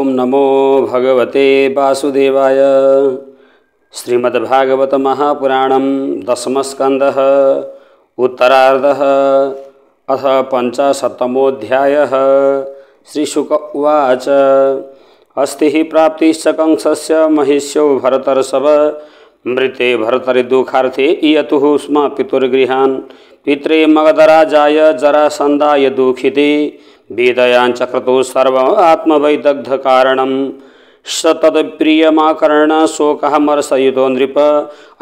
ओम नमो भगवते वासुदेवाय। श्रीमद्भागवत महापुराणं दशमस्कन्धः उत्तरार्धः अथ पंचशतमोऽध्यायः। श्रीशुक उवाच अस्ति हि प्राप्तिश्च कंसस्य महिष्यो भरतर्षभ मृते भरतरिदुःखार्थे इयतुः स्म पितुर्गृहान् पित्रे मगधराजाय जरासन्धाय दुःखिते वेदयाञ्चक्रतुः सर्वम् आत्मवैदग्धकारणम् स तत्प्रियमाकर्ण शोकः मर्षयुतो नृप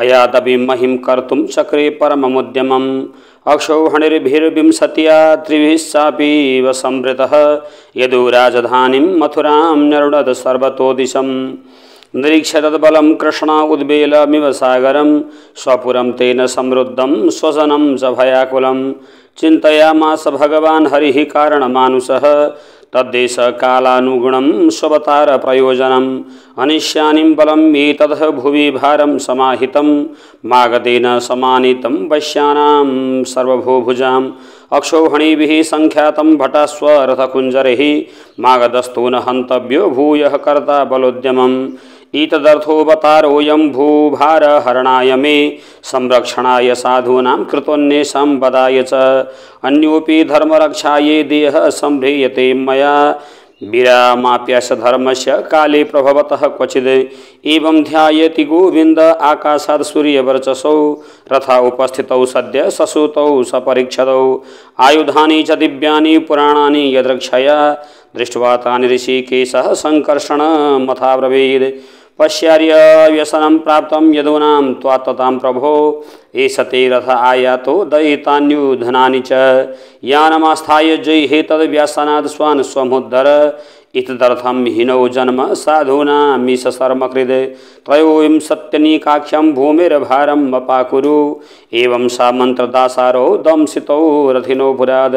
अयातपि महिं कर्तुं चक्रे परममुद्यमम् अक्षौहिणीर्भिर्विंशत्या त्रिभिश्चापि संवृतः यदु राजधानीं मथुरां न्यरुणद सर्वतो दिशम् निरीक्ष्य तद्बलं कृष्ण उद्वेलमिव सागरं स्वपुरं तेन समृद्धं स्वजनं च भयाकुलं चिन्तयामास भगवान् हरिः कारणमानुषः तद्देशकालानुगुणं स्ववतार प्रयोजनम् अनिश्यानिं बलम् एतद् भुवि भारं समाहितं मागधेन समानीतं वैश्यानां सर्वभूभुजाम् अक्षौहिणीभिः संख्यातं भटास्वरथकुञ्जरैः मागधस्थो न हन्तव्यो भूयः कर्ता बलोद्यमम् ईतदर्थोऽवतारोऽयं भूभारहरणाय मे संरक्षणाय साधूनां कृतोन्नेषां वदाय च अन्योऽपि धर्मरक्षायै देहः सम्भ्रियते मया विरामाप्यस्य धर्मस्य काले प्रभवतः क्वचिद् एवं ध्यायति गोविन्द आकाशात् सूर्यवर्चसौ रथा उपस्थितौ सद्य ससुतौ सपरीक्षतौ आयुधानि च दिव्यानि पुराणानि यदृक्षया दृष्ट्वा तानि ऋषिकेशः सङ्कर्षणमथाब्रवीत् पश्यार्य व्यसनं प्राप्तं यदूनां त्वात्ततां प्रभो एष ते रथ आयातो दयितान्युधनानि च यानमास्थाय जयहे तद्व्यसनात् स्वान् स्वमुद्धर इतदर्थं हीनौ जन्म साधूनामीश शर्मकृत् त्रयोविंशत्यनीकाख्यं भूमिर्भारम् अपाकुरु एवं सा मन्त्रदासारौ दंसितौ रथिनो पुराद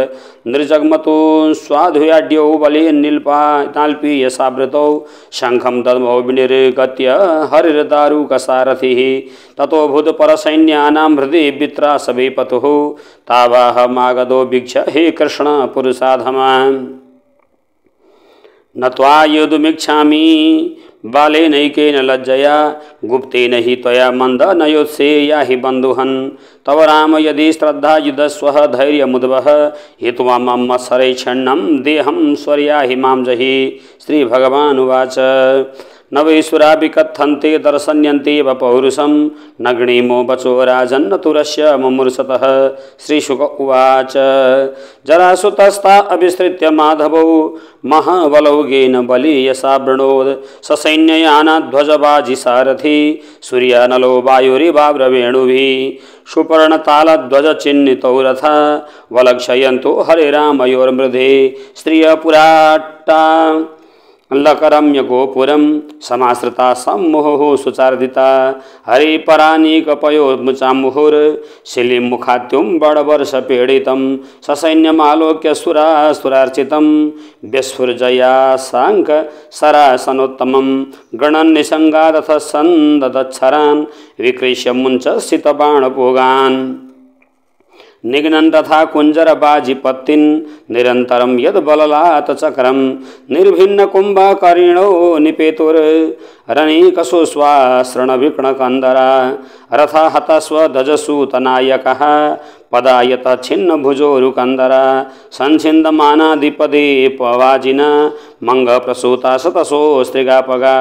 निर्जग्मतो स्वाधुयाड्यौ बले नाल्पीयसावृतौ शङ्खं दद्मौ विनिर्गत्य हरिर्दारुकसारथिः ततो भूतपरसैन्यानां हृदि वित्रासवे पतुः तावाह मागधो वीक्ष्य हे कृष्ण पुरुषाधमा न त्वायुधुमिच्छामि बालेनैकेन लज्जया गुप्तेन हि त्वया मंद नयोत्से याहि बन्धुहन् तव राम यदि श्रद्धा युधस्वः धैर्यमुद्वह हित्वा मम मत्सरैक्षण्णं देहं स्वर्याहि मां जहि। श्रीभगवानुवाच न वै सुरा विकथन्ते दर्शन्यन्ते वपौरुषं नगणीमो वचो राजन्न तुरस्य मुमूर्षतः। श्रीशुक उवाच जरासुतस्ता अभिसृत्य माधवौ महाबलौगेन बलीयसा वृणोद ससैन्ययानाध्वजबाजि सारथि सूर्यानलो वायुरिवाव्रवेणुभिः सुपर्णतालध्वजचिह्नितौ रथा वलक्षयन्तो हरिरामयोर्मृधे स्त्रियपुराट्टा लकरम्य गोपुरं समाश्रिता सम्मुहुः सुचार्दिता हरिपरानीकपयो मुचामुहुर् शिलिमुखात्युं बडवर्षपीडितं ससैन्यमालोक्य सुरार्चितं व्यस्फुर्जया साङ्क सरासनोत्तमं गणन्निसङ्गादथ सन्ददच्छरान् विकृष्य मुञ्च स्थितबाणपूगान् निघ्नन् तथा कुञ्जरबाजिपत्तिन् निरन्तरं यद् बललात चक्रं निर्भिन्न कुम्भकर्णो निपेतुर् रणिकसुस्वासृणविकणकन्दरा रथा हतस्वध्वजसूतनायकः पदायत छिन्नभुजोरुकन्दरा संछिन्दमानादिपदे पवाजिना मंगप्रसूता शतसो स्त्रिगापगा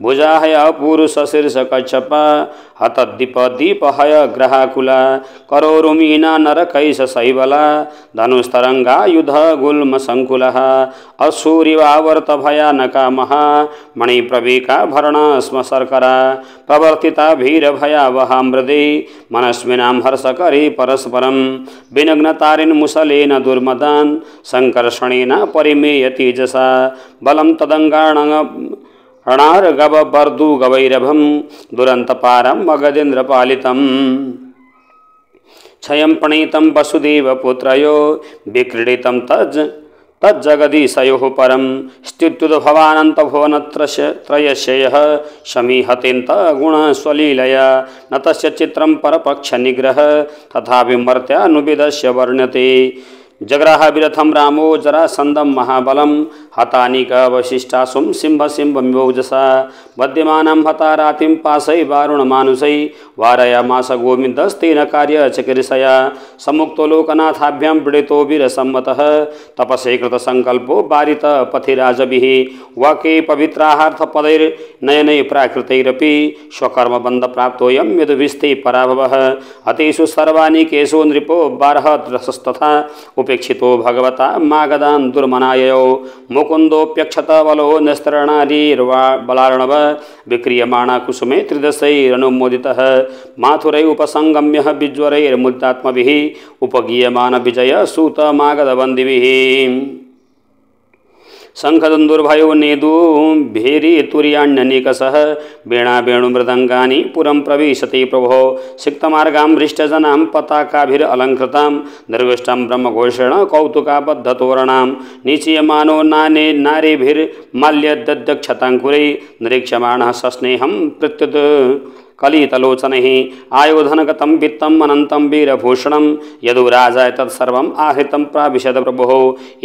भुजाहय पुरुषशीर्षकच्छपा हतद्दीपदीपहय ग्रहाकुला करोरुमीना नरकैष शैवला धनुस्तरङ्गा युध गुल्मसङ्कुलः असूरिवावर्त भयानका महा मणिप्रवीका भरण स्म शर्करा प्रवर्तिता भीरभयावहा मृदे मनस्विनां हर्षकरी परस्परं विनग्नतारिन् मुसलेन दुर्मदान् संकर्षणेन परिमेयतेजसा बलं तदङ्गाणर्गवर्दुगवैरभं दुरन्तपारं मगधेन्द्रपालितम् क्षयं प्रणीतं वसुदेवपुत्रयो विक्रीडितं तज्जगदीशयोः परं स्त्युद्भवानन्तभुवनत्रयस्य समीहतेन्त गुणस्वलीलया न तस्य चित्रं परपक्षनिग्रह तथा विमर्त्यानुविदस्य वर्ण्यते जग्राह विरथम रामो जरासंदम महाबलम हतानिकावशिष्टासुम सिंह सिंहमिवौजसा बद्यमानं हता रातिं पाशै वारुणमानुषै वारयामास गोविन्दस्तेन कार्यचकिर्षया सम्मुक्तो लोकनाथाभ्यां पीडितो वीरसम्मतः तपसे कृतसङ्कल्पो वारित पथिराजभिः वाक्ये पवित्राहार्थपदैर्नयनै प्राकृतैरपि स्वकर्मबन्धप्राप्तोऽयं यदुभिस्ते पराभवः हतेषु सर्वानिकेषु नृपो बारहद्रसस्तथा उपेक्षितो भगवता मागदान् दुर्मनाययो मुकुन्दोऽप्यक्षत बलो निस्तरणारीर्बलार्णव विक्रियमाणा कुसुमे त्रिदशैरनुमोदितः माथुरै उपसंगम्य विज्वरैर्मुदितात्मभिः उपगीयमान विजय सूत मागधवन्दिभिः शंखदुन्दुर्भयो नेदु भेरी तुर्याण्यनिकषः वीणा वेणुमृदङ्गानि पुरं प्रविशति प्रभो सिक्तमार्गां हृष्टजनां पताकाभिरलङ्कृतां निर्विष्टं ब्रह्मघोषेण कौतुकाबद्धतोरणां निचीयमानो नारीभिर्माल्यदध्यक्षताङ्कुरै निरीक्ष्यमाणः सस्नेहं प्रत्युत कलितलोचनैः आयोधनगतं वित्तम् अनन्तं वीरभूषणं यदु राजाय तत्सर्वम् आहृतं प्राविशद प्रभुः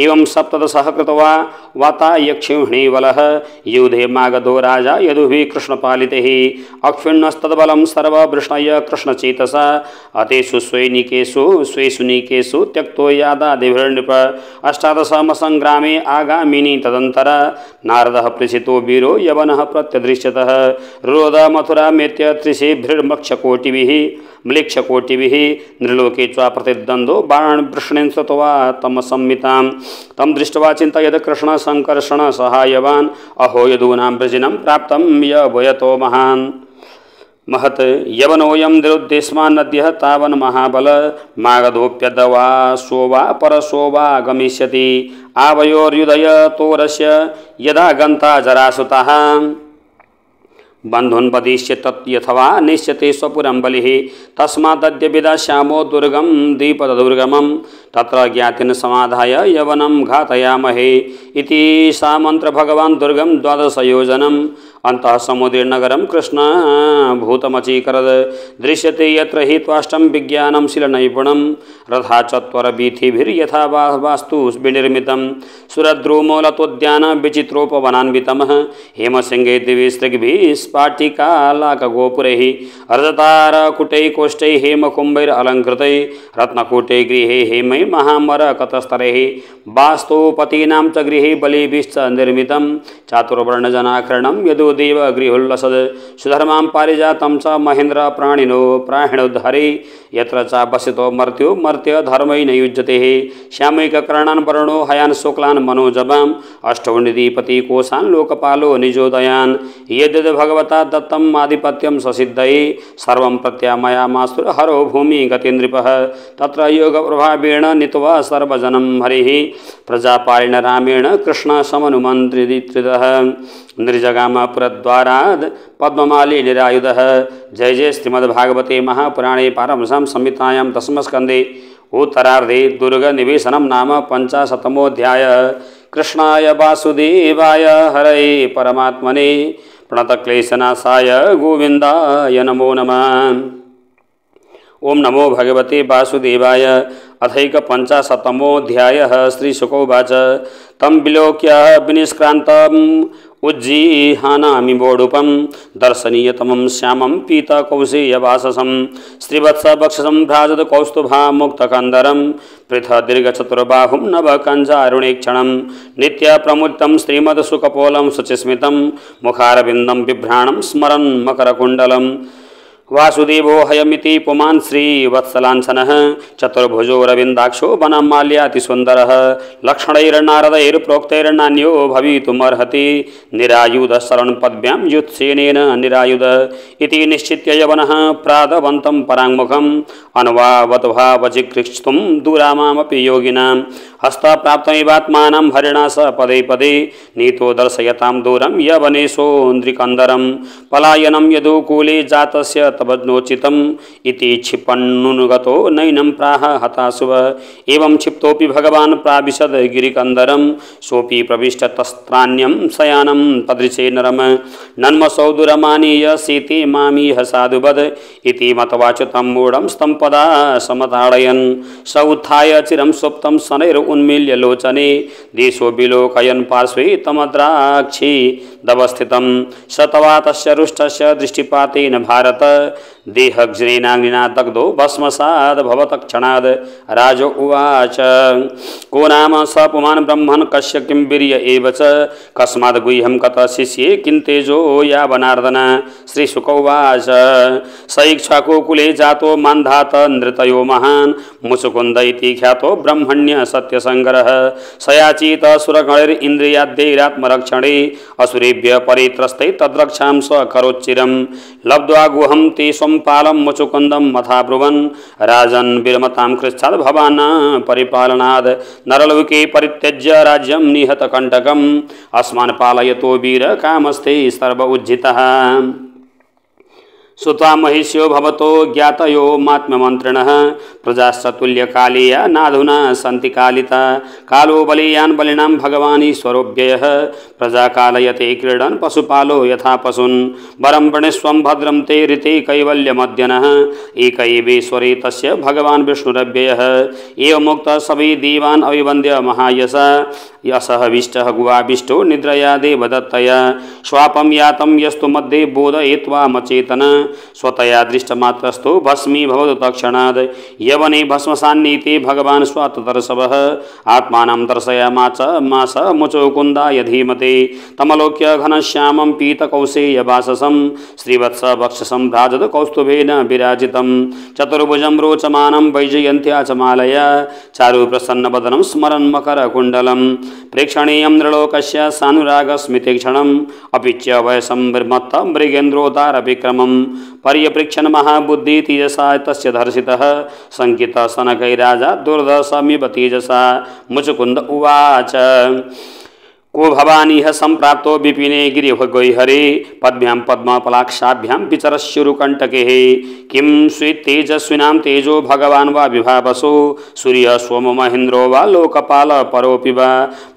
एवं सप्तदशः कृत्वा वातायक्षिणीवलः युधे मागधो राजा यदुभिः कृष्णपालितैः अक्षिण्णस्तद्बलं सर्ववृष्णय कृष्णचेतसा अतेषु स्वेषु नीकेषु त्यक्तो यादादिभिर्नृप अष्टादशमसङ्ग्रामे आगामिनी तदन्तर नारदः पृच्छितो वीरो यवनः प्रत्यदृश्यतः रोद मथुरा मेत्य त्रिशेभ्रिर्मक्षकोटिभिः म्लेक्षकोटिभिः नृलोके च प्रतिद्वन्द्वो बाणवृष्णेन श्रुत्वा तमसंमितां तं दृष्ट्वा चिन्तयत् कृष्णसङ्कर्षण सहायवान् अहो यदूनां वृजिनं प्राप्तं यवयतो महान् महत् यवनोऽयं निरुद्देश्मान्नद्यः तावन् महाबल मागधोऽप्यदवा सो वा परसो वा गमिष्यति आवयोर्युदयतोरस्य यदा गन्ता जरासुतः बन्धुन् वदिष्य तत्यथवा निश्यते स्वपुरं बलिः तस्मादद्य विदास्यामो दुर्गं द्विपददुर्गमं तत्र ज्ञातिन समाधाय यवनं घातयामहे इति सा मन्त्र भगवान् दुर्गं द्वादशयोजनम् अन्तः समुद्रनगरं कृष्ण भूतमचीकरद् दृश्यते यत्र हि त्वाष्टं विज्ञानं शिलनैपुणं रथा चत्वरवीथिभिर्यथा वास्तु विनिर्मितं सुरद्रुमूलतोद्यान विचित्रोपवनान्वितमः हेमसिंहे दिविसृग्भिः स्फाटिकालाकगोपुरैः रजतारकुटैः कोष्ठैः हेमकुम्भैरलङ्कृतैः रत्नकूटे गृहे हेमै महामरकतस्तरैः वास्तुपतीनां च गृहे बलिभिश्च निर्मितं चातुर्वर्णजनाकरणं यदु देव गृहोल्लसद् सुधर्मां पारिजातं च महेन्द्र प्राणिनोद्धरे यत्र च वसितो मर्त्यो मर्त्य धर्मै न युज्यते श्यामैककर्णान् वर्णो हयान् शुक्लान् मनोजवाम् अष्टौ निधिपति कोशान् लोकपालो निजोदयान् यद्यद् भगवता दत्तम् आधिपत्यं ससिद्धये सर्वं प्रत्यामयामास्तु हरो भूमि गतिन्द्रिपः तत्र योगप्रभावेण नीत्वा सर्वजनं हरिः प्रजापालिन रामेण कृष्ण समनुमन्त्रितः निर्जगाम पुरद्वाराद् पद्ममाली निरायुधः जय जय श्रीमद्भागवते महापुराणे पारमहंस्यां संहितायां दशमस्कन्धे उत्तरार्धे दुर्गनिवेशनं नाम 50तमोऽध्याय। कृष्णाय वासुदेवाय हरये परमात्मने प्रणतक्लेशनाशाय गोविन्दाय नमो नमः। ओम नमो भगवते वासुदेवाय। अथैक 50तमोऽध्यायः। श्रीशुकोवाच तं विलोक्य विनिष्क्रान्तम् उज्जीहानामि वोडुपं दर्शनीयतमं श्यामं पीतकौशेयवाससं श्रीवत्सवक्षसं भ्राजत कौस्तुभा मुक्तकन्दरं पृथदीर्घचतुर्बाहुं नवकञ्जारुणेक्षणं नित्यप्रमुदितं श्रीमद्सुकपोलं शुचिस्मितं मुखारविन्दं बिभ्राणं स्मरन् मकरकुण्डलं वासुदेवो हयमिति पुमान् श्रीवत्सलाञ्छनः चतुर्भुजो रविन्दाक्षो वनमाल्यातिसुन्दरः लक्षणैर्नारदैर्प्रोक्तैर्नान्यो भवितुमर्हति निरायुधशरणपद्भ्यां युत्सेनेन निरायुध इति निश्चित्य यवनः प्रादवन्तं पराङ्मुखम् अनुवावद्भावजिकृष्तुं दुरामामपि योगिनां हस्तप्राप्तमिवात्मानं हरिणा स पदे पदे नीतो दर्शयतां दूरं यवनेशोन्द्रिकन्दरं पलायनं यदुकूले जातस्य तवज्ञोचितम् इति क्षिपन्नुगतो नैनं प्राह हताशुव। एवं क्षिप्तोऽपि भगवान् प्राविशद गिरिकन्दरं सोऽपि प्रविष्टतस्त्राण्यं शयानं तदृशे नरम नन्मसौ दुरमानीय सीते मामीह साधुवद इति मतवाच्युतं मूढं स्तम्पदा समताडयन् स उत्थाय चिरं सुप्तं शनैरुन्मील्य लोचने देशो विलोकयन् पार्श्वे तमद्राक्षी दवस्थितं स तवा तस्य रुष्टस्य दृष्टिपातेन भारत देहज्ञेनाग्निना दग्धो भस्मसाद भवतक्षणाद राजो उवाच को नाम स पुमान् ब्रह्मन् कस्य किं वीर्य एव च कस्माद् गुह्यं कतः शिष्ये किं तेजो यावनार्दन श्रीशुक उवाच स इक्ष्वाको कुले जातो मान्धात नृतयो महान् मुचुकुन्द इति ख्यातो ब्रह्मण्य सत्यसङ्गरः सयाचित सुरगणैरिन्द्रियाद्यैरात्मरक्षणे असुरेभ्य परित्रस्ते तद्रक्षां स करोच्चिरं लब्ध्वा गुहं ते स्वं मुचुकुन्दं मथा ब्रुवन् राजन् विरमतां कृच्छाद् भवान् परिपालनाद् नरलोके परित्यज्य राज्यं निहतकण्टकम् अस्मान् पालयतो वीर कामस्ते सर्व उज्झितः सुता महिष्यो भवतो ज्ञातयो मात्म्यमन्त्रिणः प्रजास्तुल्यकालीया नाधुना सन्ति कालिता कालो बलीयान् बलिनां भगवान् ईश्वरोऽव्ययः प्रजा कालयते क्रीडन् पशुपालो यथा पशून् वरं वृणीष्वं भद्रं ते ऋते कैवल्यमद्यनः एक एवेश्वरे तस्य भगवान् विष्णुरव्ययः एवमुक्तः सवै देवान् अभिवन्द्य महायशा यसहविष्टः गुवाभिष्टो निद्रया देवदत्तया स्वापं यातं यस्तु मध्ये बोधयित्वा मचेतन स्वतया दृष्टमात्रस्थो भस्मी भवतु तत्क्षणाद् यवने भस्मसान्नीते भगवान् स्वाततरसवः आत्मानं दर्शयामास मास मुचुकुन्दाय धीमते तमलोक्य घनश्यामं पीतकौशेयवाससं श्रीवत्स वक्षसं भ्राजत कौस्तुभेन विराजितं चतुर्भुजं रोचमानं वैजयन्त्या च मालया चारु प्रसन्नवदनं स्मरन् मकरकुण्डलं प्रेक्षणीयं नृलोकस्य सानुरागस्मितीक्षणम् अपि च वयसं मृमत्त मृगेन्द्रोदार विक्रमं पर्यप्रेक्षण महाबुद्धि तेजसा तस्य दर्शितः संकित सनकैराजा दुर्दशमिव तेजसा मुचुकुन्द उवाच को भवानीह संप्राप्तो विपिने गिरिभगैहरे पद्भ्यां पद्मपलाक्षाभ्यां विचरश्युरुकण्टके किं स्वीतेजस्विनां तेजो भगवान् वा विभावसो सूर्य सोम महेन्द्रो वा लोकपाल परोऽपि वा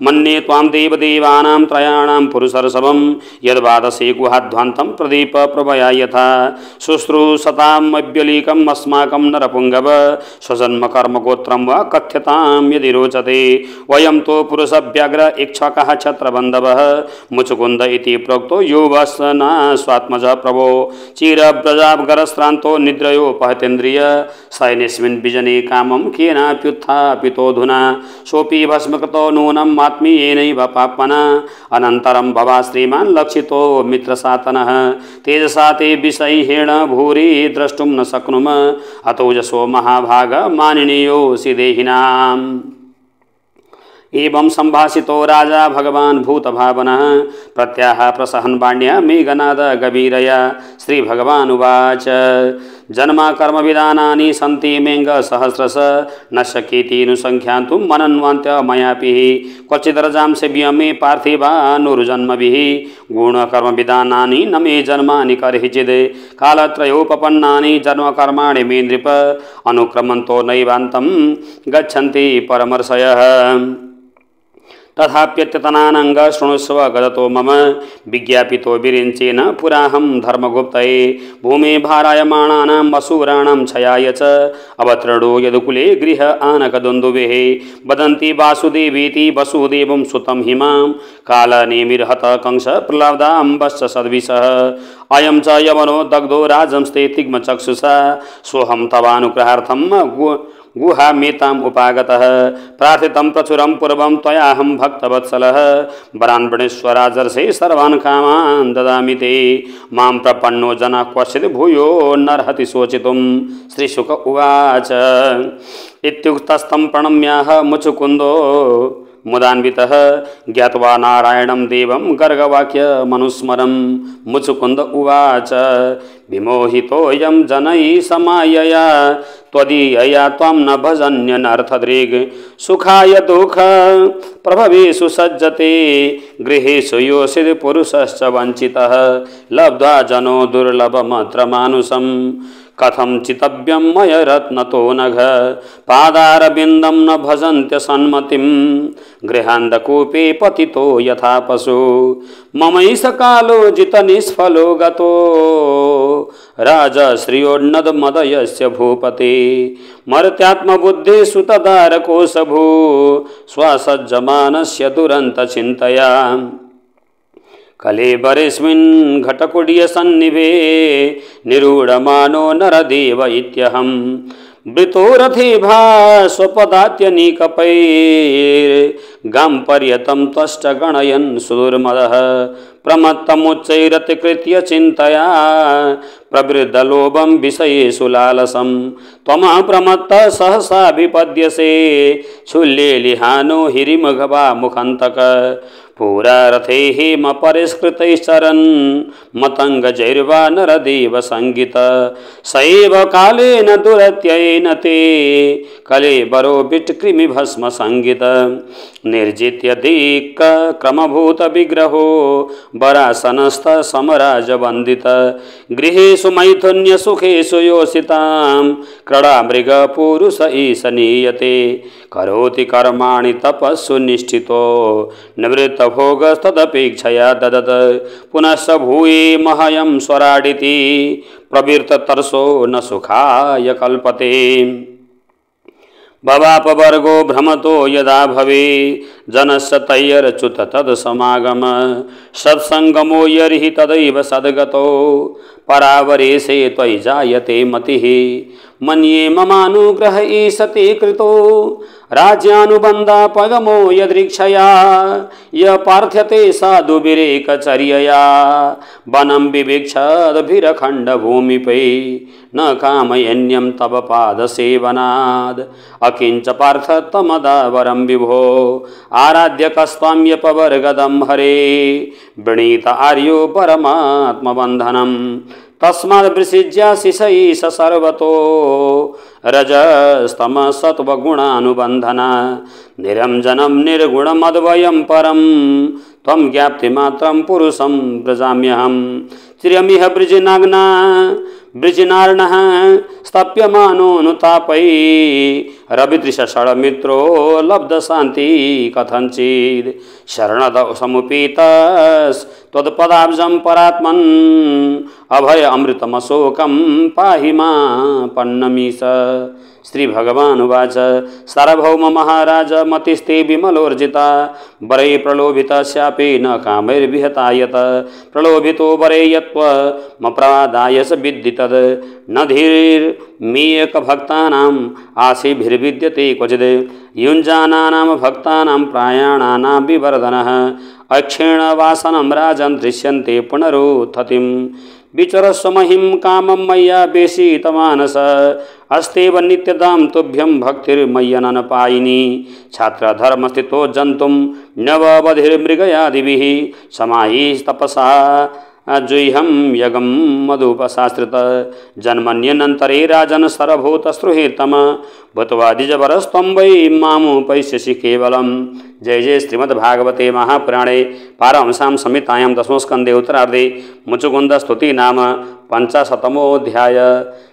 मन्ये त्वां देवदेवानां त्रयाणां पुरुषर्षभं यद्वादशे गुहाध्वान्तं प्रदीप प्रभया यथा शुश्रूषतामव्यलीकम् अस्माकं नरपुङ्गव स्वजन्मकर्मगोत्रं वा कथ्यतां यदि रोचते वयं तो पुरुषव्याघ्र इक्ष्वाकः छत्रबन्धवः मुचुकुन्द इति प्रोक्तो यो वसना स्वात्मज प्रभो चिरव्रजागरश्रान्तो निद्रयोपहतेन्द्रिय सैन्यस्मिन् विजने कामं केनाप्युत्थापितोऽधुना सोऽपि भस्मकृतो नूनम् आत्मीयेनैव पाप्मना अनन्तरं भवा श्रीमान् लक्षितो मित्रसातनः तेजसा ते विषयेण भूरि द्रष्टुं न शक्नुम अतोजसो महाभाग मानिनीयोऽसि देहिनाम् एवं संभाषितो राजा भगवान् भूतभावनः प्रत्याह प्रसहन् वाण्या मेघनाद गभीरया श्री भगवान् उवाच जन्मा कर्म विधानानि सन्ति मेघ सहस्रश न शक्येति नुसंख्यान्तुं मनन्वान्त्य मयापि क्वचिदर्जां सेव्य मे पार्थिवानुर्जन्मभिः गुणकर्म विधानानि न मे जन्मानि कर्हिचिद् कालत्रयोपपन्नानि जन्मकर्माणि मे नृप अनुक्रमन्तो नैवान्तं गच्छन्ति परमर्षयः तथाप्यत्यतनानंग शृणुस्व गदतो मम विज्ञापितो विरिञ्चेन पुराहं धर्मगुप्तये भूमे भारायमाणानां वसुराणां छयाय च अवतरणो यदुकुले गृह आनकदुन्दुभेः वदन्ति वासुदेवीति वसुदेवं सुतं हिमां कालनेमिर्हत कंस प्रलब्धाम्बश्च सद्विषः अयं च यवनो दग्धो राजंस्ते तिग्मचक्षुषा सोऽहं तवानुग्रहार्थं गुहामेताम् उपागतः प्रार्थितं प्रचुरं पूर्वं त्वयाहं भक्तवत्सलः वरान् वृणीश्वराजर्षे सर्वान् कामान् ददामि ते मां प्रपन्नो जनः क्वचित् भूयो नर्हति शोचितुं श्रीशुक उवाच इत्युक्तस्तं प्रणम्याह मुचुकुन्दो मुदान्वितः ज्ञात्वा नारायणं देवं गर्गवाक्यमनुस्मरं मुचुकुन्द उवाच विमोहितोऽयं जनैः समायया त्वदीयया त्वं न भजन्यनर्थदृग् सुखाय दुःख प्रभवेषु सज्जते गृहेषु योषित् पुरुषश्च वञ्चितः लब्ध्वा जनो दुर्लभमत्र मानुषम् कथं चितव्यं मय रत्नतो नघ पादारविन्दं न भजन्त्य सन्मतिं गृहान्धकूपे पतितो यथा पशु ममैष कालो जितनिष्फलो गतो राजश्रियोन्नदमदयस्य भूपते मर्त्यात्मबुद्धेषु तदारकोशभू स्वसज्जमानस्य दुरन्तचिन्तया कलेबरेस्मिन् घटकुड्यसन्निभे निरूढमानो नरदेव इत्यहं वृतो रथे भास्वपदात्यनीकपैर्गां पर्यतं त्वष्ट गणयन् सुदुर्मदः प्रमत्तमुच्चैरतिकृत्य चिन्तया प्रवृद्धलोभं विषयेषु लालसं त्वमप्रमत्तः सहसा विपद्यसे क्षुल्लेलिहानो हिरिमघवा मुखन्तक पुरा रथे हेम परिष्कृतैश्चरन् मतंगजैर्वा नरदेव संगीत सैव कालेन दुरत्ययेन ते कलेबरो बिट्कृमि भस्म संगीत निर्जित्य दिक् क्रमभूत विग्रहो वरासनस्थ समराज वंदित गृहेषु मैथुन्य सुखेषु योषितां क्रीडा मृग पुरुष ईश नीयते करोति कर्माणि तपस्सु निष्ठितो निवृत्त भोगस्तदपेक्षया ददत पुनश्च भूये महयं स्वराडिति प्रवृत्ततर्षो न सुखाय कल्पते भवापवर्गो भ्रमतो यदा भवे जनस्य तय्यर्च्युत तदसमागम सत्संगमो यर्हि तदैव सद्गतो परावरेशे त्वयि जायते मतिः मन्ये ममानुग्रह ईशते कृतो राज्यानुबन्धापगमो यदृक्षया य पार्थ्यते साधुभिरेकचर्यया वनं विवीक्षद्भिरखण्डभूमिपै न कामयन्यं तव पादसेवनाद् अकिञ्च पार्थ तमदावरं विभो आराध्य कस्त्वाम्यपवर्गदं हरे वृणीत आर्यो परमात्मबन्धनं तस्माद्वृषिज्याशिषैष सर्वतो रजस्तमसत्त्वगुणानुबन्धना निरञ्जनं निर्गुणमद्वयं परं त्वं ज्ञाप्तिमात्रं पुरुषं व्रजाम्यहं चिरमिह वृजिनाग्ना वृजिनार्णः स्तप्यमानोऽनुतापै रविदृशषड्मित्रो लब्धशान्ति कथञ्चित् शरणद समुपेतस्त्वत्पदाब्जं परात्मन् अभय अमृतमशोकं पाहि मा पन्नमीश। श्री भगवान उवाच सार्वभौम महाराज मतिस्ते विमलोर्जिता वरै प्रलोभिता शापे न कामैर्विहतायत प्रलोभितो वरे यत्त्वमप्रादाय स विद्धि तद् न धीर्मीयकभक्तानाम् आशीभिर्विद्यते क्वचिद् युञ्जानानां भक्तानां प्रायाणानां विवर्धनः अक्षीणवासनं राजन् दृश्यन्ते पुनरुत्थितिम् विचरस्व महिं कामं मय्या वेशितमानस अस्तेव नित्यदां तुभ्यं भक्तिर्मय्यननपायिनी छात्रधर्मस्थितो जन्तुं नववधिर्मृगयादिभिः समाहिस्तपसा जुह्यं यगं मधुपशास्त्रित जन्मन्यनन्तरे राजन् सर्वभूतस्पृहेतम भूत्वादिजवरस्त्वं वै मामुपैष्यसि केवलम्। जय जय श्रीमद्भागवते महापुराणे पारमहंस्यां संहितायां दशमस्कन्धे उत्तरार्धे मुचुकुन्दस्तुति नाम पंचशतमोऽध्याय।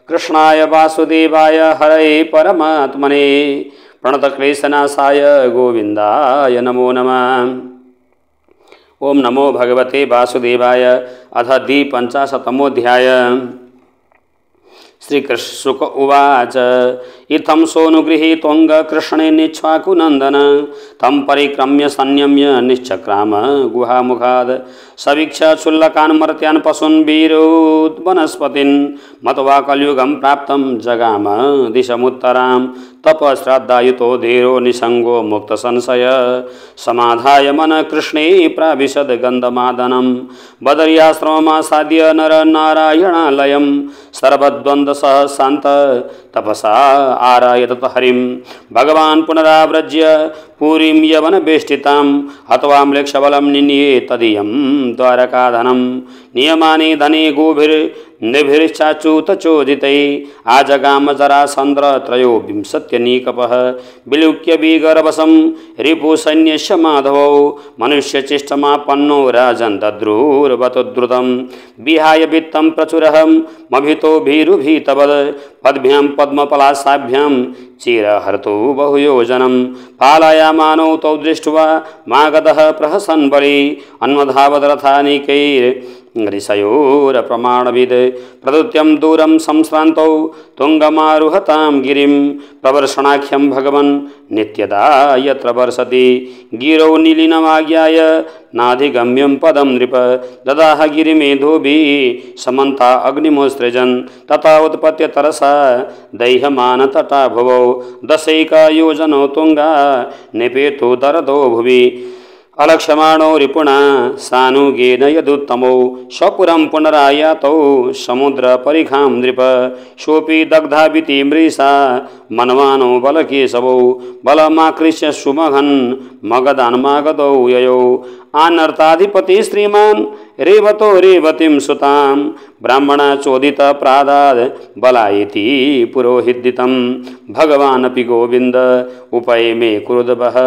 कृष्णाय वासुदेवाय हरये परमात्मने प्रणतक्लेशनाशाय गोविन्दाय नमो नमः। ओम नमो भगवते वासुदेवाय। अथ द्विपञ्चाशतमोऽध्याय। श्रीकृष्ण उवाच इत्थं सोऽनुगृहीतोऽङ्गकृष्णे निक्ष्वाकुनन्दन तं परिक्रम्य संयम्य निश्चक्राम गुहामुखाद् सवीक्ष्य क्षुल्लकान् मर्त्यान् पशून् वीरोद् वनस्पतीन् मत्वा कलियुगं प्राप्तं जगाम दिशमुत्तरां तपश्रद्धायुतो धीरो निसंगो मुक्तसंशय समाधाय मन कृष्णे प्राविशद गन्धमादनं बदर्याश्रममासाद्य नरनारायणालयं सर्वद्वन्द्वसह शान्त तपसा आरायत हरिं भगवान् पुनराव्रज्य पुरीं यवनवेष्टिताम् हत्वा म्लेच्छबलं निन्ये तदीयं द्वारकाधनं नियमानि धने गोभिर्निभिश्चाच्युतचोदितै आजगाम जरासन्द्र त्रयोविंशत्यनीकपः विलुक्य विगर्भसं रिपुसैन्यस्य माधवौ मनुष्यचेष्टमापन्नो राजन् दद्रुर्वतो द्रुतं विहाय वित्तं प्रचुरहं मभितो भीरुभीतवद् पद्भ्यां पद्मपलासाभ्यां चिरहर्तु बहुयोजनं पालयामानौ तौ दृष्ट्वा मागधः प्रहसन् बलि अन्वधावदरथानिकैर्ऋषयोरप्रमाणविद् प्रदुत्यं दूरं संश्रान्तौ तुङ्गमारुहतां गिरिं प्रवर्षणाख्यं भगवन् नित्यदा यत्र वर्षति गिरौ नीलिनमाज्ञाय नाधिगम्यं पदं नृप ददाह गिरिमेधोभिः समन्ता अग्निमोत्सृजन् तथा उत्पत्य तरसा दैह्यमानतटा भुवौ दशैकयोजनौ तुङ्गा निपेतो दरदो भुवि अलक्ष्यमाणो रिपुणा सानुगेन यदुत्तमौ स्वपुरं पुनरायातौ समुद्रपरिखां नृप सोऽपि दग्धाविति मृषा मनमानो बलकेशवौ बलमाकृष्य सुमघन् मगधान्मागधौ ययौ आनर्ताधिपति श्रीमान् रेवतो रेवतीं सुतां ब्राह्मणचोदित प्रादाद् बलायिति पुरोहितदितं भगवानपि गोविन्द उपैमे कुरुद्वः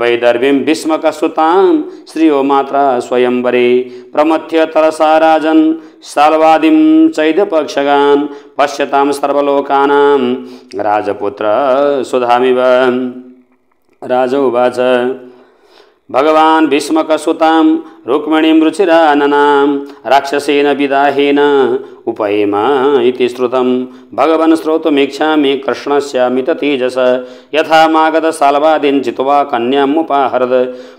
वैदर्भीं भीष्मकसुतां श्रियो मात्रा स्वयंवरे प्रमथ्य तरसा राजन् साल्वादिं चैद्यपक्षगान् पश्यतां सर्वलोकानां राजपुत्र सुधामिव राजोवाच भगवान् भीष्मकसुतां रुक्मिणीं रुचिराननां राक्षसेन विदाहेन उपैम इति श्रुतं भगवन् श्रोतुमिच्छामि कृष्णस्यामित तेजस यथा मागध साल्वादीन् जित्वा कन्यामुपाहरद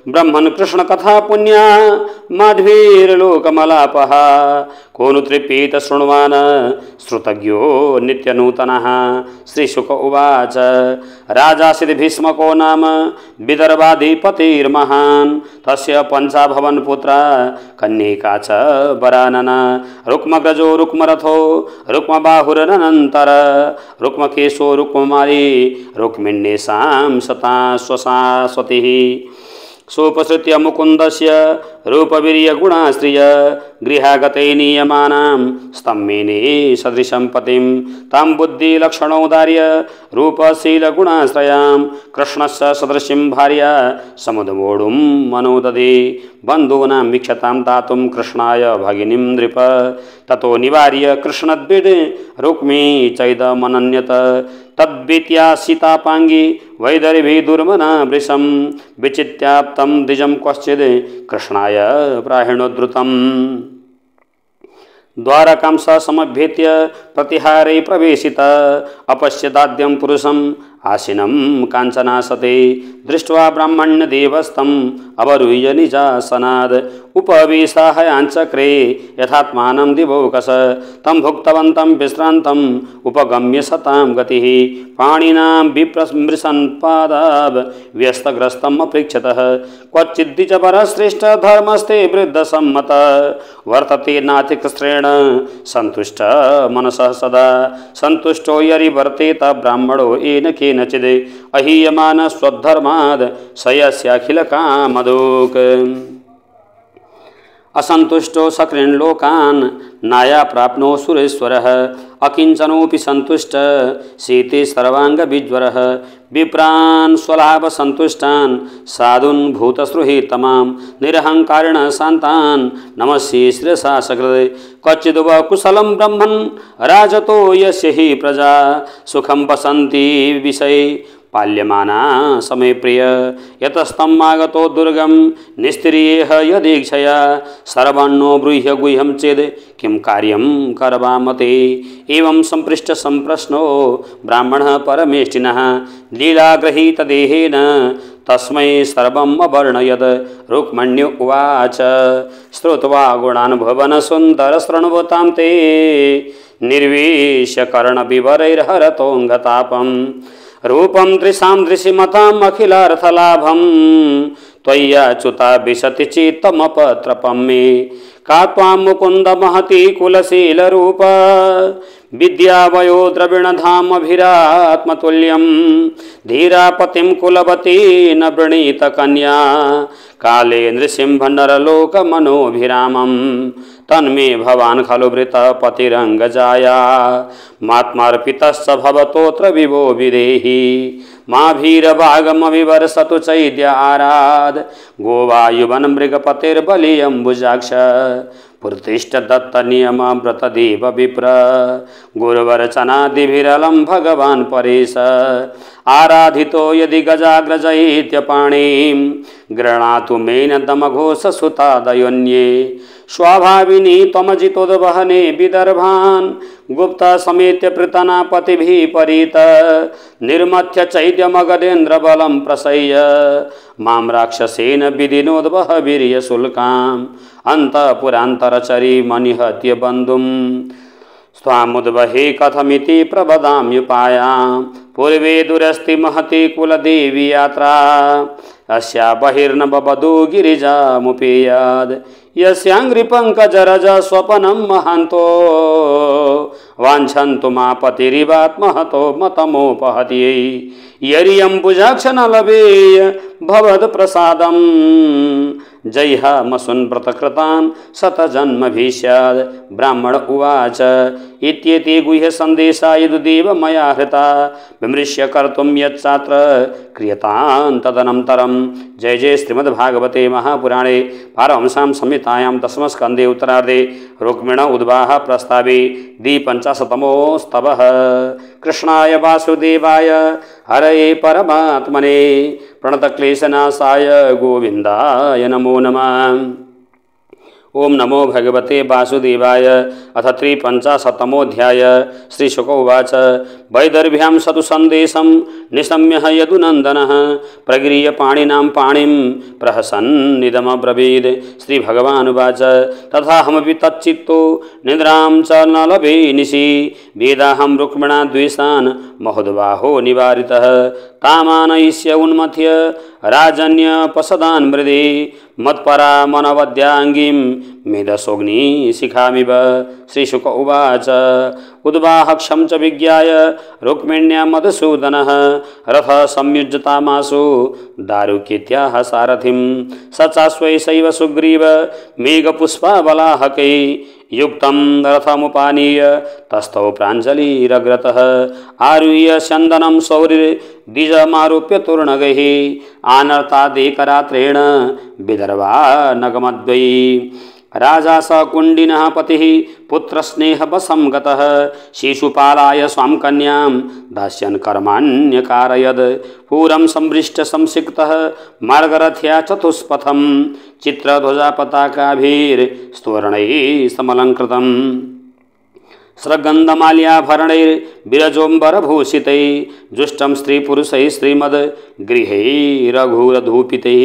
ब्रह्मन् कृष्णकथा पुण्या माध्वीर्लोकमलापः को नु तृप्येत शृण्वान् श्रुतज्ञो नित्यनूतनः श्रीशुक उवाच राजासीद् भीष्मको नाम विदर्भाधिपतिर्महान् तस्य पञ्चाभवन् पुत्रा कन्यका च वरानना रुक्मग्रजो रुक्मरथो रुक्मबाहुरनन्तर रुक्मकेशो रुक्ममाली रुक्मिण्येषां सता स्वशाश्वतिः सोपसृत्य मुकुन्दस्य रूपवीर्यगुणाश्रिय गृहागते नीयमानां स्तम्मेने सदृशं पतिं तां बुद्धिलक्षणौदार्य रूपशीलगुणाश्रयां कृष्णस्य सदृशीं भार्या समुद्वोढुं मनोदधे बन्धूनां वीक्षतां दातुं कृष्णाय भगिनीं नृप ततो निवार्य कृष्णद्विड रुक्मी चैदमनन्यत तद्वित्या सीतापाङ्गी वैदर्भी दुर्मना वृषं विचित्याप्तं द्विजं क्वचिद् कृष्णाय प्राहिणोद्धृतम् द्वारकां स समभ्येत्य प्रतिहारे प्रवेशित अपश्यदाद्यं पुरुषम् आसीनं काञ्चनासते दृष्ट्वा ब्राह्मण्यदेवस्तम् अवरुह्य निजासनाद् उपवेशाहयाञ्चक्रे यथात्मानं दिवौकस तं भुक्तवन्तं विश्रान्तम् उपगम्य सतां गतिः पाणिनां विप्रस्मृशन् पादाव व्यस्तग्रस्तम् अपृच्छतः क्वचिद्विजपरश्रेष्ठ धर्मस्ते वृद्धसम्मत वर्तते नातिकृष्णेन सन्तुष्ट मनसः सदा सन्तुष्टो यरि वर्तेत ब्राह्मणो येन केनचिद् अहीयमान स्वधर्माद् सयस्याखिलकामदोक् असंतुष्टो सकृन् लोकान् नाया प्राप्नो सुरेश्वरः अकिंचनोऽपि सन्तुष्ट शीते सर्वाङ्गविज्वरः विप्रान् स्वलाभ संतुष्टान् साधून् भूतसृहितमां निरहंकारिण शान्तान् नमस्ये शिरसा सकृत् क्वचिद्व कुशलं ब्रह्मन् राजतो यस्य हि प्रजा सुखं वसन्ति विषये पाल्यमाना समय प्रिय यतस्तमागतो दुर्गम निस्त्रियेह यदीक्षया सर्वान्नो ब्रूह्य गुह्यं चेद किं कार्यं करवामते एवं संपृष्ट संप्रश्नो ब्राह्मणः परमेष्टिनः लीलाग्रहीतदेहेन तस्मै सर्वम् अवर्णयत् रुक्मण्यो उवाच श्रुत्वा गुणान् भुवन सुन्दर शृण्वतां ते निर्वेश्य कर्णविवरैर्हरतोऽङ्गतापम् रूपं दृशां दृशिमताम् अखिलार्थलाभं त्वय्याच्युता विशति चित्तमपत्रपं मे का त्वां मुकुन्द महती कुलशीलरूप विद्यावयो द्रविणधामभिरात्मतुल्यं धीरापतिं कुलवती न वृणीत कन्या काले नृसिंहनरलोकमनोभिरामं तन्मे भवान् खलु वृतपतिरङ्गजाया मात्मार्पितश्च भवतोऽत्र विभो विदेहि मा भीरभागमविवर्षतु चैद्य आराध गोवायुवन मृगपतिर्बलियम्बुजाक्ष पुरतिष्ठ दत्त नियम व्रतदेव विप्र गुरुवरचनादिभिरलं भगवान् परेश आराधितो यदि गजाग्रजैत्यपाणिं गृह्णातु मेन दमघोषसुतादयोन्ये स्वाभाविनी त्वमजितोद्वहने विदर्भान् गुप्त समेत्य पृतनापतिभिः परीत निर्मथ्य चैद्यमगधेन्द्रबलं प्रसह्य मां राक्षसेन विदिनोद्वह वीर्यशुल्काम् अन्तःपुरान्तरचरी मनिहत्य बन्धुं स्वामुद्वहे कथमिति प्रवदाम्युपायां पूर्वे दुरस्ति महती कुलदेवी यात्रा अस्या बहिर्नववधू गिरिजामुपेयाद यस्याङ्घ्रिपङ्कजरज स्वपनं महान्तो वाञ्छन्तु मापतिरिवात्महतो मतमोपहत्यै यर्यम्बुजाक्ष न लभेय भवत्प्रसादं जय्हामसुन्व्रतकृतान् शतजन्मभिः स्यात् ब्राह्मण उवाच इत्येते गुह्य सन्देशा यदुदेव मया हृता विमृश्य कर्तुं यच्चात्र क्रियतां तदनन्तरं। जय जय श्रीमद्भागवते महापुराणे पारमहंस्यां संहितायां दशमस्कन्धे उत्तरार्धे रुक्मिण उद्वाह प्रस्तावे द्विपञ्चाशतमोस्तवः। कृष्णाय वासुदेवाय हरये परमात्मने प्रणतक्लेशनाशाय गोविन्दाय नमो नमः। ओम नमो भगवते वासुदेवाय। अथ 53तमोऽध्याय। श्रीशुक उवाच वैदर्भ्यां सतु सन्देशं निशम्य यदुनन्दनः प्रगृह्य पाणिनां पाणिं प्रहसन्निदमब्रवीत्। श्रीभगवानुवाच तथाहमपि तच्चित्तो निद्रां च न लभे निशि वेदाहं रुक्मिणा द्वेषान् महोद्वाहो निवारितः तामानयिष्य उन्मथ्य राजन्यपसदान् मृदे मत्परा मनवद्याङ्गीं मेधसोऽग्नि शिखामिव। श्रीशुक उवाच उद्वाहक्षं च विज्ञाय रुक्मिण्या मधुसूदनः रथ संयुज्यतामासु दारुकेत्याः सारथिं स चाश्वैषैव सुग्रीव मेघपुष्पाबलाहकै युक्तं रथमुपानीय तस्थौ प्राञ्जलिरग्रतः आरुह्य चन्दनं सौरिर्द्विजमारोप्य तूर्णगैः आनर्तादेकरात्रेण विदर्भानगमद्वै राजा स कुण्डिनः पतिः पुत्रस्नेहवशं गतः शिशुपालाय स्वां कन्यां दास्यन् कर्माण्यकारयद् पूरं संवृष्ट संसिक्तः मार्गरथ्या चतुष्पथं चित्रध्वजा पताकाभिर्स्तोरणैः समलङ्कृतम् स्रगन्धमाल्याभरणैर्विरजोम्बरभूषितैः जुष्टं स्त्रीपुरुषैः श्रीमद् गृहैरघूरधूपितैः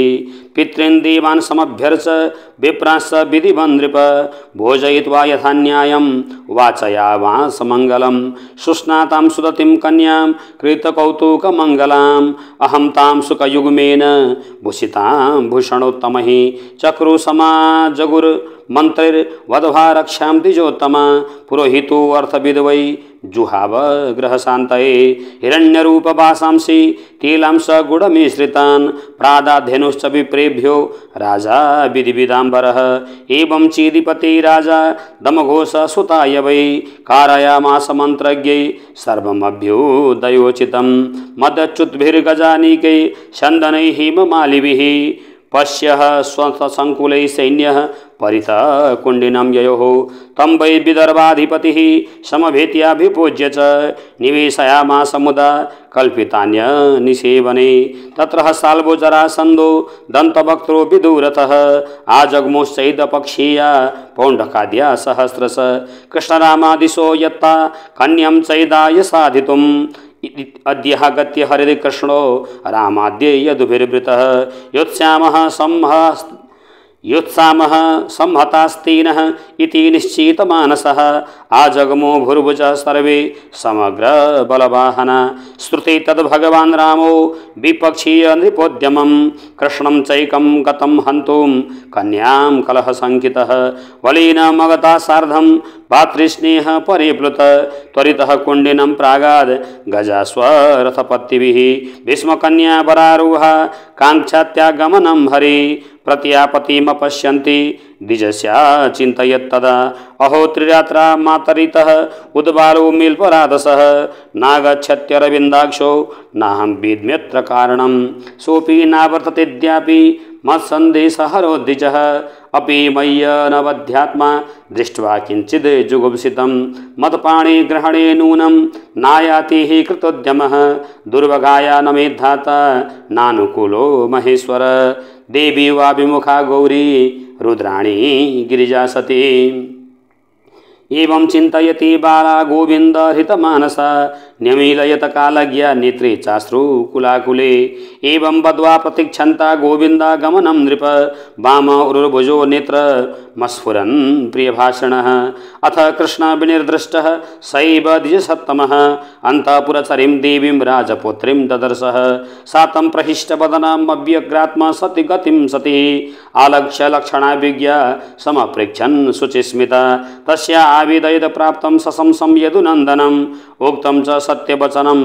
पितॄन् देवान् समभ्यर्च विप्रांश्च विधिवन् नृप भोजयित्वा यथा न्यायं वाचयामासमङ्गलं सुस्नातां सुदतिं कन्यां कृतकौतुकमङ्गलाम् अहं तां सुखयुग्मेन भूषितां भूषणोत्तमैः चक्रुसमाजगुर्मन्त्रिर्वधवा रक्षां द्विजोत्तमा पुरोहितो अर्थविद्वै जुहाव ग्रहशान्तये हिरण्यरूपवासांसि कीलांस गुडमिश्रितान् प्रादाधेनुश्च विप्रेभ्यो राजा विधिविदाम्बरः एवं चीदिपति राजा दमघोषसुताय वै कारयामास मन्त्रज्ञै सर्वमभ्युदयोचितं मदच्युतभिर्गजानीकै चन्दनैः हिममालिभिः पश्यः स्वसङ्कुलैः सैन्यः परितः कुण्डिनं ययोः तं वै विदर्भाधिपतिः समभेत्याभिपूज्य च निवेशयामास मुदा कल्पितान्यनिषेवने तत्र साल्वो जरासन्धो दन्तवक्त्रो विदूरतः आजग्मुश्चैदपक्षीया पौण्ढकाद्या सहस्रश कृष्णरामादिशो यत्ता कन्यं चैदाय साधितुम् अद्यः गत्य हरिः कृष्णो रामाद्य यदुभिर्वृतः योत्सामः संहतास्तीनः इति निश्चितमानसः आजगमो भूर्भुजः सर्वे समग्र बलवाहना श्रुते तद्भगवान् रामो विपक्षीय नृपोद्यमं कृष्णं चैकं गतं हन्तुं कन्यां कलहशङ्कितः बलेन मगता सार्धं भातृस्नेह परिप्लुत त्वरितः कुण्डिनं प्रागाद् गजाश्वरथपत्तिभिः भीष्मकन्या वरारोहा काङ्क्षात्यागमनं हरि प्रत्यापतिमपश्यन्ति द्विजस्या चिन्तयत्तदा अहो त्रिरात्रा मातरितः उद्बालो मील्परादसः नागच्छत्यरविन्दाक्षो नाहं विद्म्यत्र कारणं सोऽपि नावर्ततेऽद्यापि मत्सन्देशहरो द्विजः अपि मय्यनवध्यात्मा दृष्ट्वा किञ्चिद् जुगुप्सितं मत्पाणिग्रहणे नूनं नायाति हि कृतोद्यमः दुर्भगाय न मेधाता नानुकूलो महेश्वर देवी वा विमुखा गौरी रुद्राणी गिरिजा सती एवं चिन्तयति बाला गोविंद हृतमानसा न्यमीलयत कालज्ञा नेत्रे चाश्रु कुलाकुले एवं बद्वा प्रतीक्षन्ता गोविंद गमनं नृप वाम उरुर्भुजो नेत्र मस्फुरन् प्रियभाषणः अथ कृष्ण विनिर्दृष्टः सैव द्विजसत्तमः अन्तःपुरचरीं देवीं राजपुत्रीं ददर्शः सा तं प्रहिष्टवदनाम् अव्यग्रात्मा सति गतिं सती आलक्ष्य लक्षणाभिज्ञा समप्रेक्षन् शुचिस्मिता तस्या आविदयद प्राप्तं सशंसं यदुनन्दनम् उक्तं च सत्यवचनं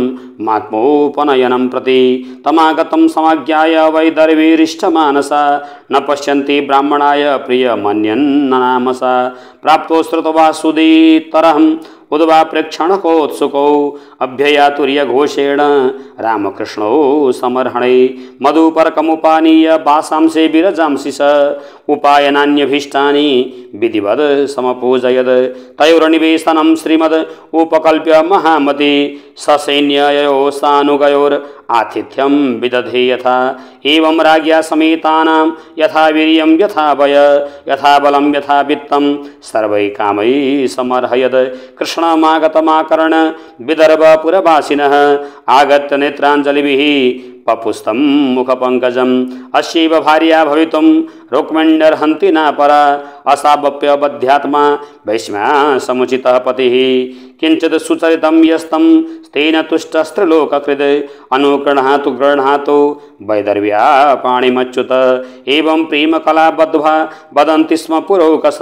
मात्मोपनयनं प्रति तमागतं समाज्ञाय वैदर्भिरिष्टमानसा न पश्यन्ति ब्राह्मणाय प्रियमन्यन्ननामसा प्राप्तो श्रुत्वा सुदीतरहम् उद्वा प्रेक्षणकोत्सुकौ अभ्ययातुर्यघोषेण रामकृष्णौ समर्हणे मधुपर्कमुपानीय वासांसे विरजांसि स उपायनान्यभीष्टानि विधिवद् समपूजयद् तयोर्निवेशनं श्रीमद् उपकल्प्य महामति ससैन्ययो सानुगयोर् आतिथ्यं विदधे यथा एवं राज्ञा समेतानां यथा वीर्यं यथा वय यथा बलं यथा वित्तं सर्वैः कामैः समर्हयद् कृष्णमागतमाकर्ण विदर्भपुरवासिनः आगत्य नेत्राञ्जलिभिः पपुस्तं मुखपङ्कजम् अस्यैव भार्या भवितुं रुक्मिण्यर्हन्ति न परा असावप्यबध्यात्मा वैष्म्या समुचितः पतिः किञ्चित् सुचरितं यस्तं तेन तुष्टस्त्रिलोककृत् अनुगृह्णातु गृह्णातु वैदर्भ्या पाणिमच्युत एवं प्रेमकला बद्ध्वा वदन्ति स्म पुरोकस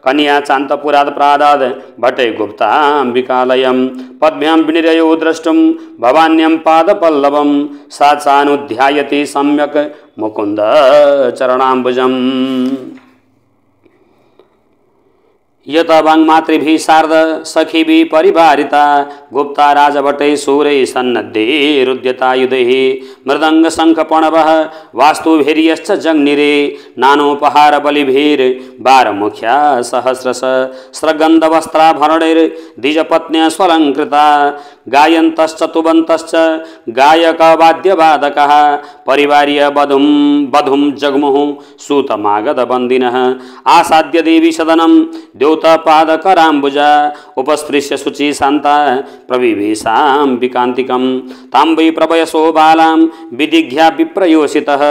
कन्या चान्तपुरात् प्रादाद् भटे गुप्ताम्बिकालयं पद्भ्यां विनिरयो द्रष्टुं भवान्यं पादपल्लवं सा चानुध्यायति सम्यक् मुकुन्द चरणाम्बुजम् यत वाङ्मातृभिः सार्ध सखिभिः परिवारिता गुप्ता राजभटैः शूरैः सन्नद्धैरुद्यतायुधैः मृदङ्गशङ्खपणवः वास्तुभिर्यश्च जग्निरे नानोपहारबलिभिर्वारमुख्या सहस्रश स्रगन्धवस्त्राभरणैर्द्विजपत्न्या स्वलङ्कृता गायन्तश्च तुबन्तश्च गायकवाद्यवादकः परिवार्य वधुं जग्मुः सूतमागधबन्दिनः आसाद्य देवी सदनं द्योतपादकराम्बुजा उपस्पृश्य शुचि शान्ता प्रविवेशां विकान्तिकं तां वै प्रभयसो बालां विदिघ्या विप्रयोषितः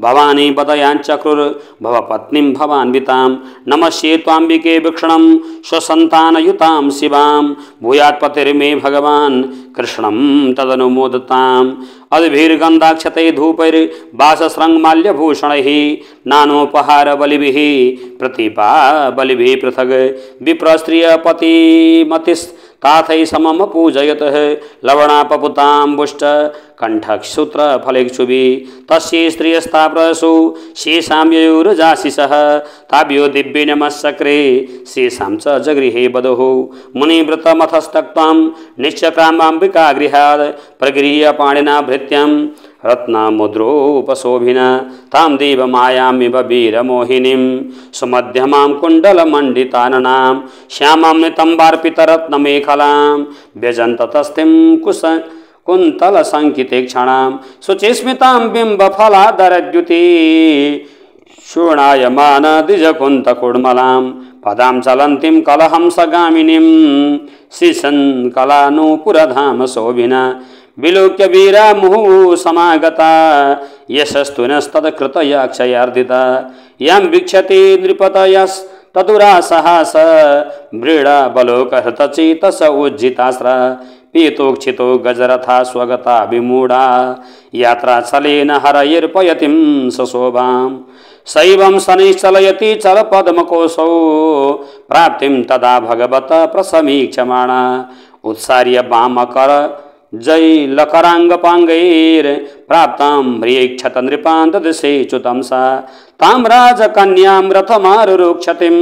भवानी बदयाञ्चक्रुर्भवपत्नीं भवान्वितां नमस्ये त्वाम्बिके वीक्षणं स्वसन्तानयुतां शिवां भूयात्पतिर्मे भगवान् कृष्णं तदनुमोदताम् अद्भिर्गन्धाक्षतैः धूपैर्वासशृङ्गमाल्यभूषणैः नानोपहारबलिभिः प्रतिपा बलिभिः पृथग् विप्रस्त्रियपतिमतिस्ताथैः समम पूजयतः लवणापपुताम्बुष्ट कण्ठसूत्रफलेक्षुभिः तस्यै स्त्रियस्ताप्रसु शेषां ययुरजाशिषः ताभ्यो दिव्यनमश्चक्रे शेषां च जगृहे वधुः मुनिव्रतमथस्तक्तां निश्चक्राम्बाम्बिका गृहात् प्रगृह्य पाणिना भृत्यां रत्नमुद्रोपशोभिना तां देवमायामिव वीरमोहिनीं सुमध्यमां कुण्डलमण्डिताननां श्यामां नितम्बार्पितरत्नमेखलां व्यजन्ततस्तिं कुन्तलसङ्किते क्षणां शुचिस्मितां बिम्बफलादरद्युति शूर्णायमान द्विजकुन्तकुड्मलां पदां चलन्तीं कलहंसगामिनीं शिशन्कलानुपुरधाम शोभिना विलोक्य वीरा मुहुः समागता यशस्तुनस्तत्कृतया क्षयार्दिता यं वीक्षते नृपतयस्तदुरासहास व्रीडा बलोकहृतचेतस उज्जितास्रा पीतोक्षितो गजरथा स्वगता विमूढा यात्रा चलेन हरयैर्पयतिं सशोभां शैवं शनैश्चलयति चलपद्मकोशौ प्राप्तिं तदा भगवत प्रसमीक्षमाण उत्सार्य वामकर जैलकराङ्गपाङ्गैर् प्राप्तां ह्रियैक्षत नृपान् ददृशे च्युतं सा तां राजकन्यां रथमारुरुक्षतिं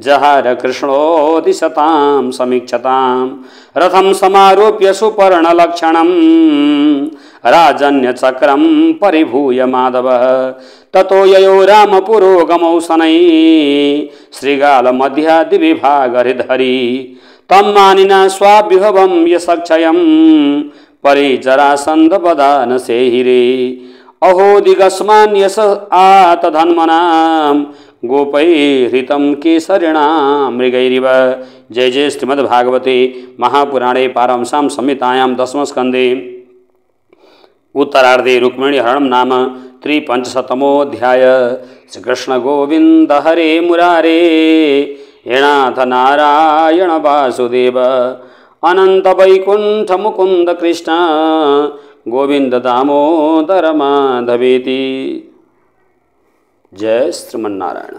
जहार कृष्णो दिशतां समीक्षतां रथं समारोप्य सुपर्णलक्षणं राजन्यचक्रं परिभूय माधवः ततो ययो रामपुरोगमौ शनैः श्रीगालमध्यादिविभागहृद्धरि तं मानिना स्वाभ्युभवं यशक्षयं परिजरासन्धपदानसेहिरे अहो दिगस्मान् यश आतधन्मनां गोपैर्हृतं केसरिणां मृगैरिव। जय जय श्रीमद्भागवते महापुराणे पारमहंस्यां संहितायां दशमस्कन्धे उत्तरार्धे रुक्मिणी हरणं नाम 53तमोऽध्याय। श्रीकृष्ण गोविंद हरे मुरारे हे नाथ नारायण वासुदेव अनंत वैकुंठ मुकुंद कृष्ण गोविंद दामोदर माधवेति। जय श्रीमन्नारायण।